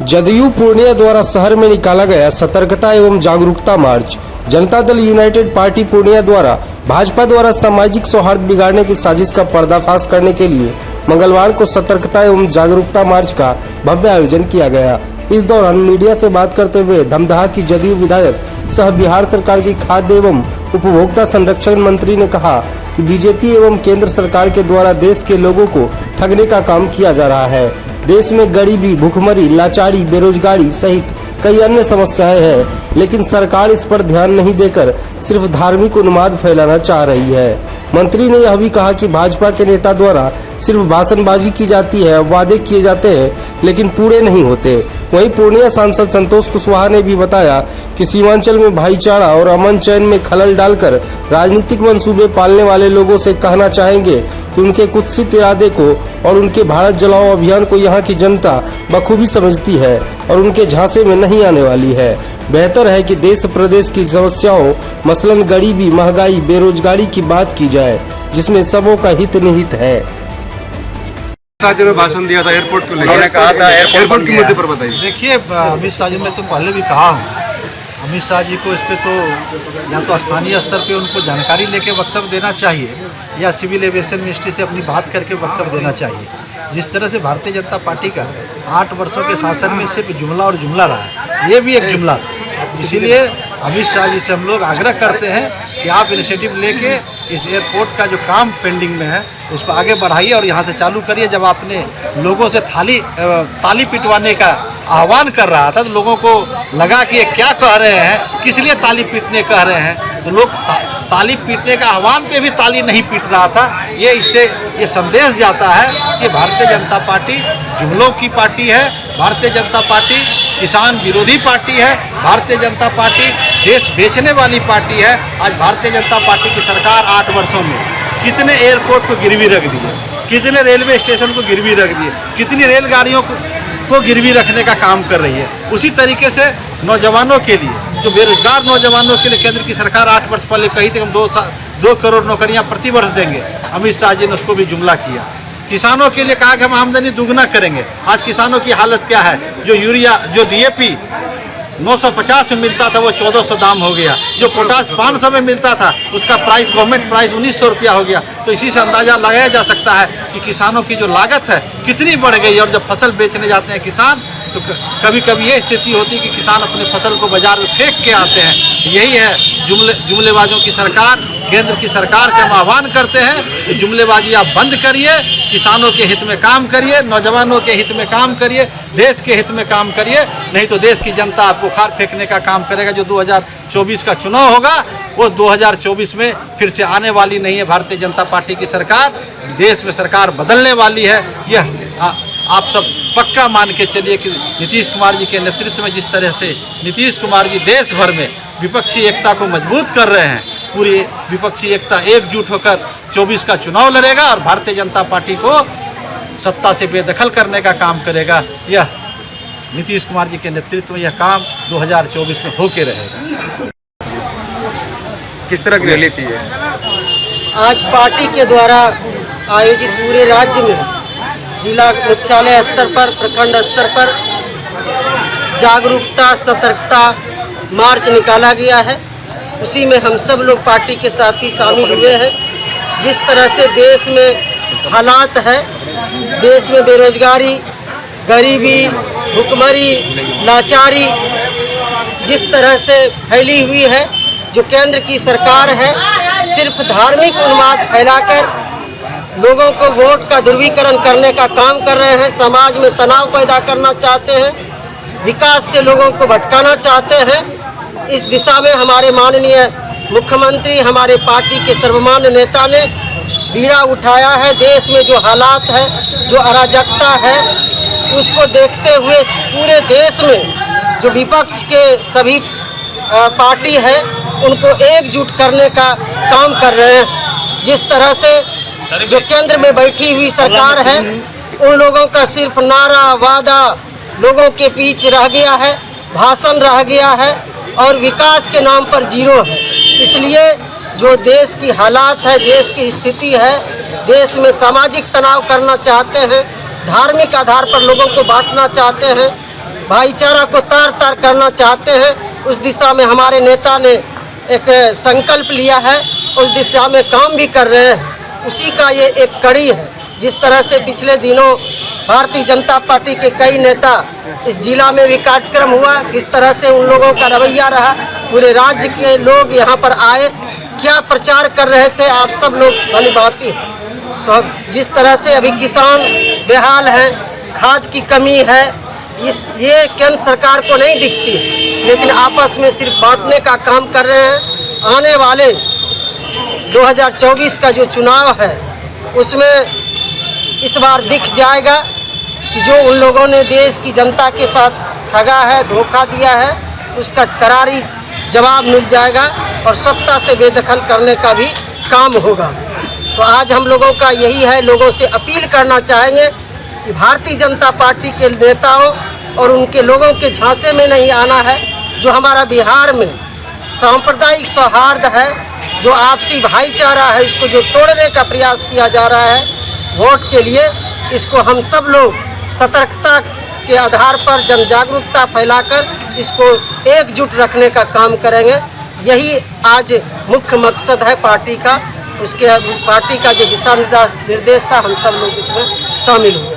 जदयू पूर्णिया द्वारा शहर में निकाला गया सतर्कता एवं जागरूकता मार्च। जनता दल यूनाइटेड पार्टी पूर्णिया द्वारा भाजपा द्वारा सामाजिक सौहार्द बिगाड़ने की साजिश का पर्दाफाश करने के लिए मंगलवार को सतर्कता एवं जागरूकता मार्च का भव्य आयोजन किया गया। इस दौरान मीडिया से बात करते हुए धमदाहा की जदयू विधायक सह बिहार सरकार की खाद्य एवं उपभोक्ता संरक्षण मंत्री ने कहा कि बीजेपी एवं केंद्र सरकार के द्वारा देश के लोगों को ठगने का काम किया जा रहा है। देश में गरीबी, भूखमरी, लाचारी, बेरोजगारी सहित कई अन्य समस्याएं हैं, लेकिन सरकार इस पर ध्यान नहीं देकर सिर्फ धार्मिक उन्माद फैलाना चाह रही है। मंत्री ने यह भी कहा कि भाजपा के नेता द्वारा सिर्फ भाषणबाजी की जाती है, वादे किए जाते हैं लेकिन पूरे नहीं होते। वहीं पूर्णिया सांसद संतोष कुशवाहा ने भी बताया कि सीमांचल में भाईचारा और अमन चैन में खलल डालकर राजनीतिक मंसूबे पालने वाले लोगों से कहना चाहेंगे कि उनके कुत्सित इरादे को और उनके भारत जलाओ अभियान को यहाँ की जनता बखूबी समझती है और उनके झांसे में नहीं आने वाली है। बेहतर है कि देश प्रदेश की समस्याओं मसलन गरीबी, महंगाई, बेरोजगारी की बात की जाए, जिसमें सबों का हित निहित है। में भाषण दिया था एयरपोर्ट को लेकर, कहा था एयरपोर्ट के मुद्दे पर बताइए। देखिए, अमित शाह जी मैं तो पहले भी कहा हूँ, अमित शाह जी को इस पे तो या तो स्थानीय स्तर पे उनको जानकारी लेके वक्तव्य देना चाहिए या सिविल एविएशन मिनिस्ट्री से अपनी बात करके वक्तव्य देना चाहिए। जिस तरह से भारतीय जनता पार्टी का 8 वर्षों के शासन में सिर्फ जुमला और जुमला रहा है, ये भी एक जुमला था। इसीलिए अमित शाह जी से हम लोग आग्रह करते हैं कि आप इनिशिएटिव लेके इस एयरपोर्ट का जो काम पेंडिंग में है उसको आगे बढ़ाइए और यहाँ से चालू करिए। जब आपने लोगों से ताली पिटवाने का आह्वान कर रहा था तो लोगों को लगा कि ये क्या कह रहे हैं, किस लिए ताली पीटने कह रहे हैं, तो लोग ताली पीटने का आह्वान पे भी ताली नहीं पीट रहा था। इससे ये संदेश जाता है कि भारतीय जनता पार्टी जुमलों की पार्टी है, भारतीय जनता पार्टी किसान विरोधी पार्टी है, भारतीय जनता पार्टी देश बेचने वाली पार्टी है। आज भारतीय जनता पार्टी की सरकार 8 वर्षों में कितने एयरपोर्ट को गिरवी रख दिए, कितने रेलवे स्टेशन को गिरवी रख दिए, कितनी रेलगाड़ियों को गिरवी रखने का काम कर रही है। उसी तरीके से नौजवानों के लिए, जो बेरोजगार नौजवानों के लिए केंद्र की सरकार 8 वर्ष पहले कही थी हम 2 करोड़ नौकरियां प्रति वर्ष देंगे, अमित शाह जी ने उसको भी जुमला किया। किसानों के लिए कहा कि हम आमदनी दुगना करेंगे। आज किसानों की हालत क्या है? जो यूरिया, जो DAP 950 में मिलता था वो 1400 दाम हो गया, जो पोटास 500 में मिलता था उसका प्राइस, गवर्नमेंट प्राइस 1900 रुपया हो गया। तो इसी से अंदाजा लगाया जा सकता है कि किसानों की जो लागत है कितनी बढ़ गई। और जब फसल बेचने जाते हैं किसान तो कभी कभी ये स्थिति होती है कि किसान अपने फसल को बाजार में फेंक के आते हैं। यही है जुमलेबाजों की सरकार, केंद्र की सरकार से हम आह्वान करते हैं कि जुमलेबाजी आप बंद करिए, किसानों के हित में काम करिए, नौजवानों के हित में काम करिए, देश के हित में काम करिए। नहीं तो देश की जनता आपको खार फेंकने का काम करेगा। जो 2024 का चुनाव होगा वो 2024 में फिर से आने वाली नहीं है। भारतीय जनता पार्टी की सरकार देश में सरकार बदलने वाली है। यह आप सब पक्का मान के चलिए कि नीतीश कुमार जी के नेतृत्व में जिस तरह से नीतीश कुमार जी देश भर में विपक्षी एकता को मजबूत कर रहे हैं, पूरी विपक्षी एकता एकजुट होकर 24 का चुनाव लड़ेगा और भारतीय जनता पार्टी को सत्ता से बेदखल करने का काम करेगा। यह नीतीश कुमार जी के नेतृत्व में यह काम 2024 में होके रहेगा। किस तरह की रैली थी ये? आज पार्टी के द्वारा आयोजित पूरे राज्य में जिला मुख्यालय स्तर पर, प्रखंड स्तर पर जागरूकता सतर्कता मार्च निकाला गया है। उसी में हम सब लोग पार्टी के साथी शामिल हुए हैं। जिस तरह से देश में हालात है, देश में बेरोजगारी, गरीबी, भूखमरी, लाचारी जिस तरह से फैली हुई है, जो केंद्र की सरकार है सिर्फ धार्मिक उन्माद फैलाकर लोगों को वोट का ध्रुवीकरण करने का काम कर रहे हैं, समाज में तनाव पैदा करना चाहते हैं, विकास से लोगों को भटकाना चाहते हैं। इस दिशा में हमारे माननीय मुख्यमंत्री, हमारे पार्टी के सर्वमान्य नेता ने बीड़ा उठाया है। देश में जो हालात है, जो अराजकता है, उसको देखते हुए पूरे देश में जो विपक्ष के सभी पार्टी है उनको एकजुट करने का काम कर रहे हैं। जिस तरह से जो केंद्र में बैठी हुई सरकार है उन लोगों का सिर्फ नारा, वादा लोगों के बीच रह गया है, भाषण रह गया है और विकास के नाम पर जीरो है। इसलिए जो देश की हालात है, देश की स्थिति है, देश में सामाजिक तनाव करना चाहते हैं, धार्मिक आधार पर लोगों को बांटना चाहते हैं, भाईचारा को तार तार करना चाहते हैं। उस दिशा में हमारे नेता ने एक संकल्प लिया है, उस दिशा में काम भी कर रहे हैं। उसी का ये एक कड़ी है। जिस तरह से पिछले दिनों भारतीय जनता पार्टी के कई नेता इस जिला में भी कार्यक्रम हुआ, किस तरह से उन लोगों का रवैया रहा, पूरे राज्य के लोग यहाँ पर आए, क्या प्रचार कर रहे थे, आप सब लोग भली भांति। तो अब जिस तरह से अभी किसान बेहाल हैं, खाद की कमी है, ये केंद्र सरकार को नहीं दिखती, लेकिन आपस में सिर्फ बांटने का काम कर रहे हैं। आने वाले 2024 का जो चुनाव है उसमें इस बार दिख जाएगा कि जो उन लोगों ने देश की जनता के साथ ठगा है, धोखा दिया है, उसका करारी जवाब मिल जाएगा और सत्ता से बेदखल करने का भी काम होगा। तो आज हम लोगों का यही है, लोगों से अपील करना चाहेंगे कि भारतीय जनता पार्टी के नेताओं और उनके लोगों के झांसे में नहीं आना है। जो हमारा बिहार में सांप्रदायिक सौहार्द है, जो आपसी भाईचारा है, इसको जो तोड़ने का प्रयास किया जा रहा है वोट के लिए, इसको हम सब लोग सतर्कता के आधार पर जन जागरूकता फैलाकर इसको एकजुट रखने का काम करेंगे। यही आज मुख्य मकसद है पार्टी का। उसके पार्टी का जो दिशा निर्देश था, हम सब लोग उसमें शामिल हुए।